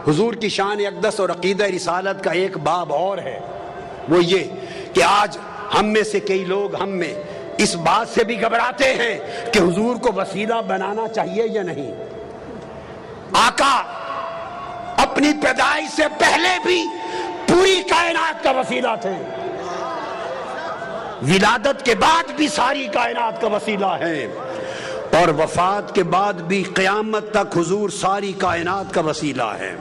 حضور کی شان اقدس اور عقیدہ رسالت کا ایک باب اور ہے، وہ یہ کہ آج ہم میں سے کئی لوگ ہم میں اس بات سے بھی گھبراتے ہیں کہ حضور کو وسیلہ بنانا چاہیے یا نہیں۔ آقا اپنی پیدائش سے پہلے بھی پوری کائنات کا وسیلہ تھے، ولادت کے بعد بھی ساری کائنات کا وسیلہ ہے، اور وفات کے بعد بھی قیامت تک حضور ساری کائنات کا وسیلہ ہے۔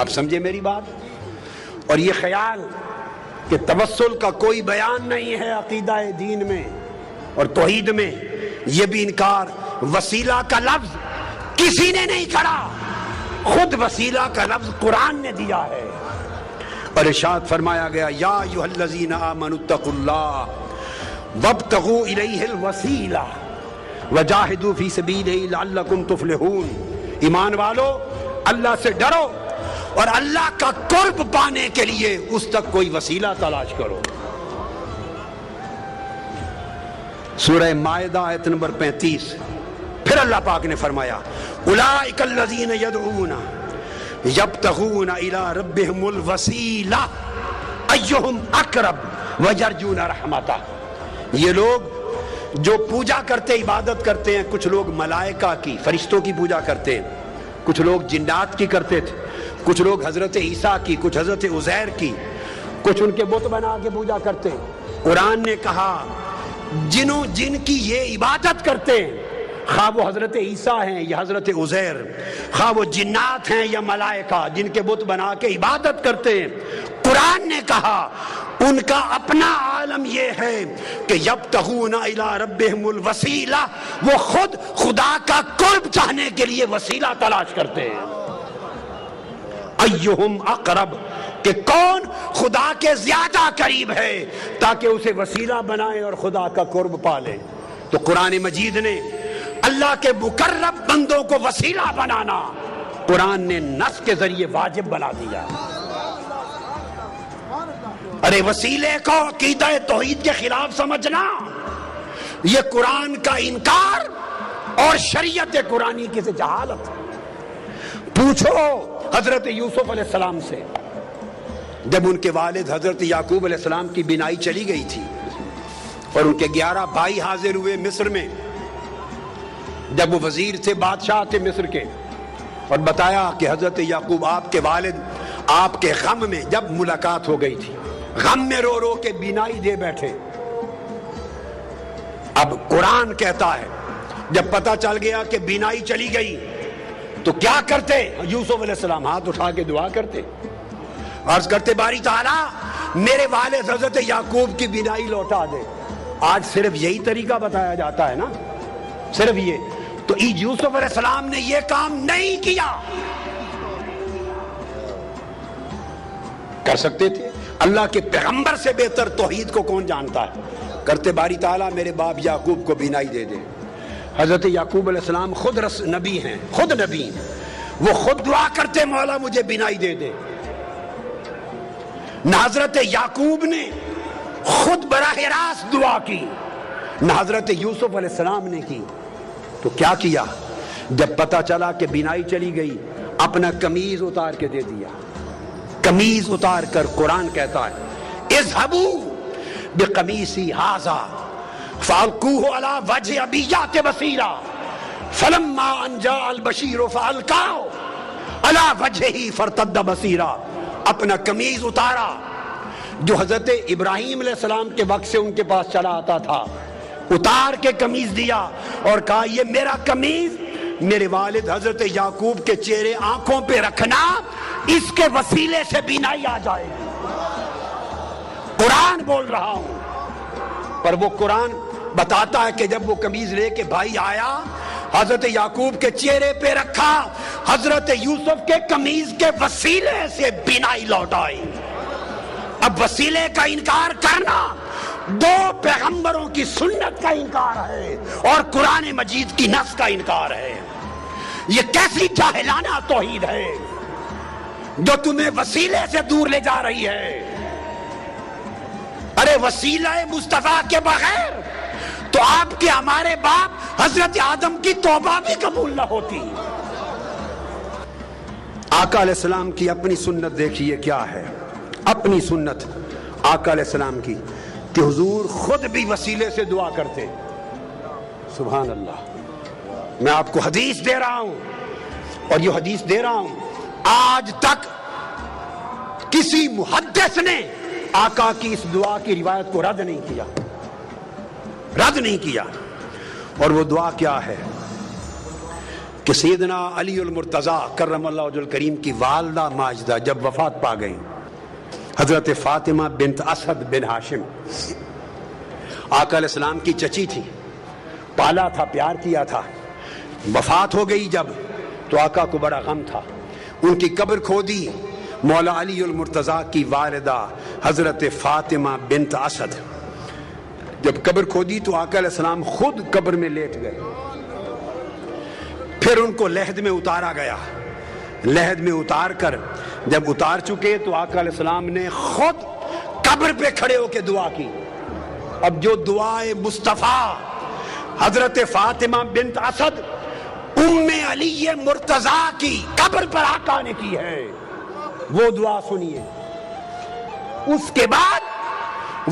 آپ سمجھے میری بات؟ اور یہ خیال کہ توسل کا کوئی بیان نہیں ہے عقیدہ دین میں اور توحید میں، یہ بھی انکار۔ وسیلہ کا لفظ کسی نے نہیں کرا، خود وسیلہ کا لفظ قرآن نے دیا ہے، اور ارشاد فرمایا گیا یا ایھا الذین آمنوا اتقوا اللہ وابتغوا الیہ الوسیلہ وجاہدوا فی سبیلہ لعلکم تفلحون۔ ایمان والو، اللہ سے ڈرو اور اللہ کا قرب پانے کے لیے اس تک کوئی وسیلہ تلاش کرو۔ سورہ مائدہ آیت نمبر 35، پھر اللہ پاک نے فرمایا اولئک الذین یدعون یبتغون الی ربہم الوسیلہ ایہم اقرب ویرجون رحمتہ۔ یہ لوگ جو پوجا کرتے، عبادت کرتے ہیں، کچھ لوگ ملائکہ کی، فرشتوں کی پوجا کرتے ہیں، کچھ لوگ جنات کی کرتے تھے، کچھ لوگ حضرت عیسیٰ کی، کچھ حضرت عزیر کی، کچھ ان کے بت بنا کے پوجا کرتے ہیں۔ قرآن نے کہا جن کی یہ عبادت کرتے ہیں، خواہ وہ حضرت عیسیٰ ہیں یا حضرت عزیر، خواہ وہ جنات ہیں یا ملائکہ جن کے بت بنا کے عبادت کرتے ہیں، قرآن نے کہا ان کا اپنا عالم یہ ہے کہ یبتغون الی ربہم الوسیلہ، وہ خود خدا کا قرب چاہنے کے لیے وسیلہ تلاش کرتے ہیں۔ ایہم اقرب، کہ کون خدا کے زیادہ قریب ہے تاکہ اسے وسیلہ بنائے اور خدا کا قرب پالے۔ تو قرآن مجید نے اللہ کے مقرب بندوں کو وسیلہ بنانا قرآن نے نص کے ذریعے واجب بنا دیا۔ ارے وسیلے کو عقیدہ توحید کے خلاف سمجھنا، یہ قرآن کا انکار اور شریعت قرآنی کی سے جہالت۔ پوچھو حضرت یوسف علیہ السلام سے، جب ان کے والد حضرت یعقوب علیہ السلام کی بینائی چلی گئی تھی اور ان کے 11 بھائی حاضر ہوئے مصر میں، جب وہ وزیر تھے، بادشاہ تھے مصر کے، اور بتایا کہ حضرت یعقوب آپ کے والد آپ کے غم میں، جب ملاقات ہو گئی تھی، غم میں رو رو کے بینائی دے بیٹھے۔ اب قرآن کہتا ہے جب پتہ چل گیا کہ بینائی چلی گئی تو کیا کرتے؟ یوسف علیہ السلام ہاتھ اٹھا کے دعا کرتے، عرض کرتے باری تعالیٰ میرے والد حضرت یعقوب کی بینائی لوٹا دے۔ آج صرف یہی طریقہ بتایا جاتا ہے نا، صرف یہ۔ تو یوسف علیہ السلام نے یہ کام نہیں کیا، کر سکتے تھے۔ اللہ کے پیغمبر سے بہتر توحید کو کون جانتا ہے؟ کرتے باری تعالیٰ میرے باپ یعقوب کو بینائی دے دے۔ حضرت یعقوب علیہ السلام خود نبی ہیں، خود نبی ہیں، وہ خود دعا کرتے مولا مجھے بینائی دے دے۔ نہ حضرت یعقوب نے خود براہ راست دعا کی، نہ حضرت یوسف علیہ السلام نے کی۔ تو کیا کیا؟ جب پتہ چلا کہ بینائی چلی گئی، اپنا قمیض اتار کے دے دیا۔ قمیض اتار کر قرآن کہتا ہے اذهبوا بقمیصی ھذا فالقوه علی وجه ابیات بصیرا فلما ان جاء البشیر فالقاه علی وجهه فارتد بصیرا۔ اپنا قمیض اتارا جو حضرت ابراہیم علیہ السلام کے وقت سے ان کے پاس چلا آتا تھا، اتار کے قمیض دیا اور کہا یہ میرا قمیض میرے والد حضرت یعقوب کے چہرے آنکھوں پہ رکھنا، اس کے وسیلے سے بینائی آ جائے۔ قرآن بول رہا ہوں، پر وہ قرآن بتاتا ہے کہ جب وہ قمیض لے کے بھائی آیا، حضرت یعقوب کے چہرے پہ رکھا، حضرت یوسف کے قمیض کے وسیلے سے بینائی لوٹ آئی۔ اب وسیلے کا انکار کرنا دو پیغمبروں کی سنت کا انکار ہے اور قرآن مجید کی نص کا انکار ہے۔ یہ کیسی جاہلانہ توحید ہے جو تمہیں وسیلے سے دور لے جا رہی ہے۔ ارے وسیلہ مصطفیٰ کے بغیر تو آپ کے ہمارے باپ حضرت آدم کی توبہ بھی قبول نہ ہوتی۔ آقا علیہ السلام کی اپنی سنت دیکھیے کیا ہے. اپنی سنت آقا علیہ السلام کی کہ حضور خود بھی وسیلے سے دعا کرتے. سبحان اللہ. میں آپ کو حدیث دے رہا ہوں اور یہ حدیث دے رہا ہوں آج تک کسی محدث نے آقا کی اس دعا کی روایت کو رد نہیں کیا. رد نہیں کیا. اور وہ دعا کیا ہے کہ سیدنا علی المرتضیٰ کرم اللہ وجہ الکریم کی والدہ ماجدہ جب وفات پا گئی، حضرت فاطمہ بنت اسد بن ہاشم آقا علیہ السلام کی چچی تھی، پالا تھا، پیار کیا تھا. وفات ہو گئی جب تو آقا کو بڑا غم تھا. ان کی قبر کھودی. مولا علی المرتضیٰ کی والدہ حضرت فاطمہ بنت اسد جب قبر کھودی تو آقا علیہ السلام خود قبر میں لیٹ گئے. پھر ان کو لحد میں اتارا گیا. لحد میں اتار کر جب اتار چکے تو آقا علیہ السلام نے خود قبر پہ کھڑے ہو کے دعا کی. اب جو دعائے مصطفیٰ حضرت فاطمہ بنت اسد ام علی مرتضیٰ کی قبر پر آقا نے کی ہے وہ دعا سنیے. اس کے بعد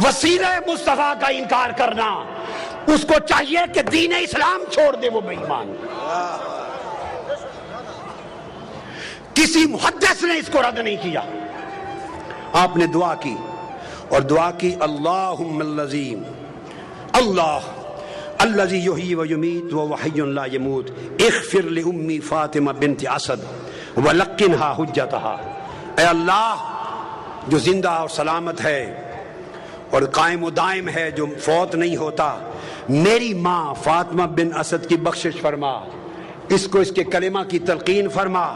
وسیلہ مصطفیٰ کا انکار کرنا، اس کو چاہیے کہ دین اسلام چھوڑ دے، وہ بے ایمان. کسی محدث نے اس کو رد نہیں کیا. آپ نے دعا کی اور دعا کی اللہم اللذیم اللہ الذی یحیی و یمیت وہو حی لا یموت اغفر لأمی فاطمہ بنت اسد ولقنہا حجتہا. اے اللہ جو زندہ اور سلامت ہے اور قائم و دائم ہے، جو فوت نہیں ہوتا، میری ماں فاطمہ بن اسد کی بخشش فرما، اس کو اس کے کلمہ کی تلقین فرما.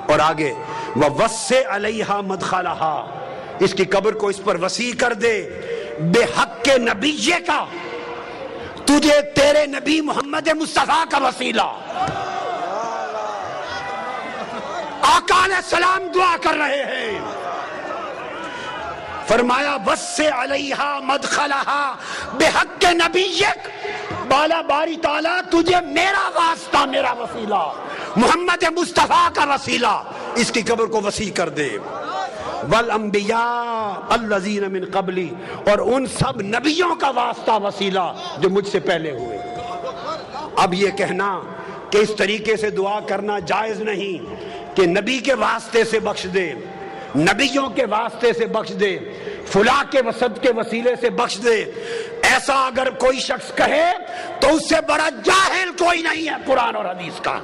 اور آگے وَوَسِّعْ عَلَيْهَا مَدْخَلَهَا، اس کی قبر کو اس پر وسیع کر دے. بے حق کے نبی کا، تجھے تیرے نبی محمد مصطفیٰ کا وسیلہ. آقا علیہ السلام دعا کر رہے ہیں. فرمایا وَسِّعْ عَلَيْهَا مَدْخَلَهَا بِحَقِّ نَبِيِّكَ، بالا باری تعالیٰ تجھے میرا واسطہ، میرا وسیلہ، محمد مصطفیٰ کا وسیلہ اس کی قبر کو وسیع کر دے. وَالْأَنْبِيَاءَ الَّذِينَ مِنْ قَبْلِ، اور ان سب نبیوں کا واسطہ، وسیلہ جو مجھ سے پہلے ہوئے. اب یہ کہنا کہ اس طریقے سے دعا کرنا جائز نہیں کہ نبی کے واسطے سے بخش دے، نبیوں کے واسطے سے بخش دے، فلاں کے وسط کے وسیلے سے بخش دے، ایسا اگر کوئی شخص کہے تو اس سے بڑا جاہل کوئی نہیں ہے قرآن اور حدیث کا.